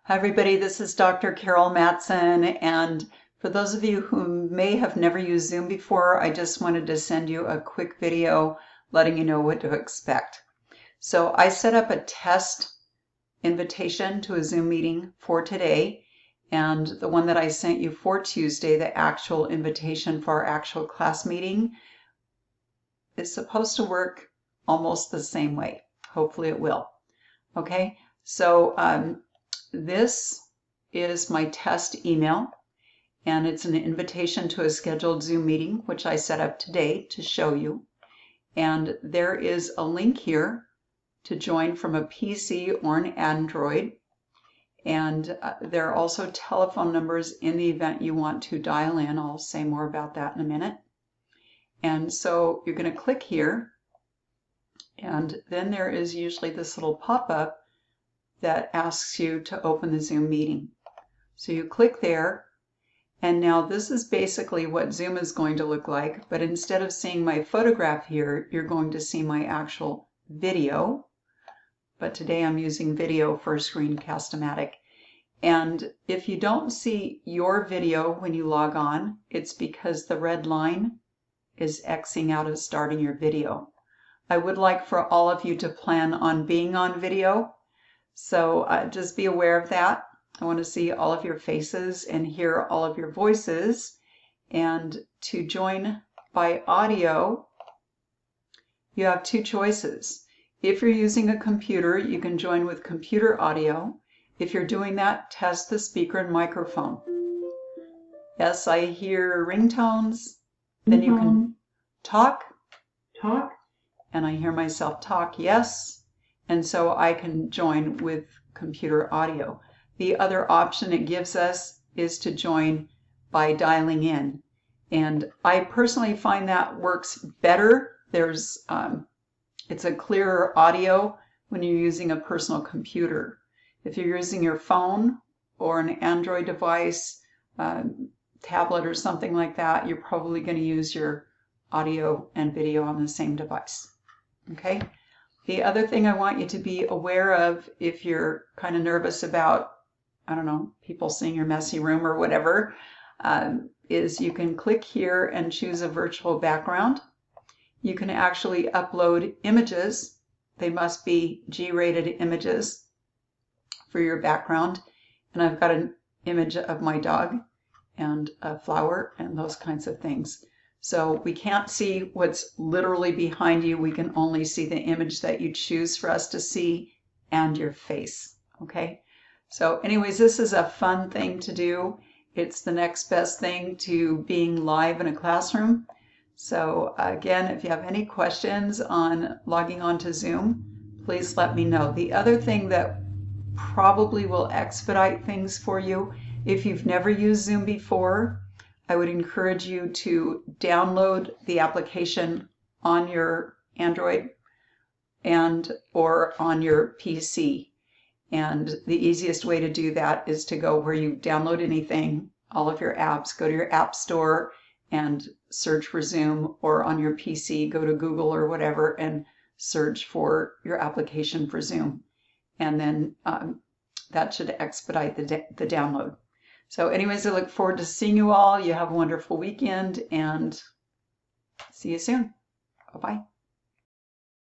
Hi everybody, this is Dr. Carol Mattson, and for those of you who may have never used Zoom before, I just wanted to send you a quick video letting you know what to expect. So I set up a test invitation to a Zoom meeting for today, and the one that I sent you for Tuesday, the actual invitation for our actual class meeting, is supposed to work almost the same way. Hopefully it will. Okay, so this is my test email, and it's an invitation to a scheduled Zoom meeting, which I set up today to show you. And there is a link here to join from a PC or an Android. And there are also telephone numbers in the event you want to dial in. I'll say more about that in a minute. And so you're going to click here, and then there is usually this little pop-up that asks you to open the Zoom meeting. So you click there, and now this is basically what Zoom is going to look like, but instead of seeing my photograph here, you're going to see my actual video. But today I'm using video for Screencast-O-Matic. And if you don't see your video when you log on, it's because the red line is Xing out of starting your video. I would like for all of you to plan on being on video. So just be aware of that. I want to see all of your faces and hear all of your voices. And to join by audio, you have two choices. If you're using a computer, you can join with computer audio. If you're doing that, test the speaker and microphone. Yes, I hear ringtones. Then you can talk. And I hear myself talk, yes. And so I can join with computer audio. The other option it gives us is to join by dialing in. And I personally find that works better. It's a clearer audio when you're using a personal computer. If you're using your phone or an Android device, tablet or something like that, you're probably going to use your audio and video on the same device. Okay? The other thing I want you to be aware of if you're kind of nervous about, I don't know, people seeing your messy room or whatever, is you can click here and choose a virtual background. You can actually upload images. They must be G-rated images for your background. And I've got an image of my dog and a flower and those kinds of things. So we can't see what's literally behind you. We can only see the image that you choose for us to see and your face. Okay? So anyways, this is a fun thing to do. It's the next best thing to being live in a classroom. So again, if you have any questions on logging on to Zoom, please let me know. The other thing that probably will expedite things for you, if you've never used Zoom before, I would encourage you to download the application on your Android or on your PC. And the easiest way to do that is to go where you download anything, all of your apps, go to your app store and search for Zoom, or on your PC, go to Google or whatever and search for your application for Zoom. And then that should expedite the download. So anyways, I look forward to seeing you all. You have a wonderful weekend and see you soon. Bye-bye.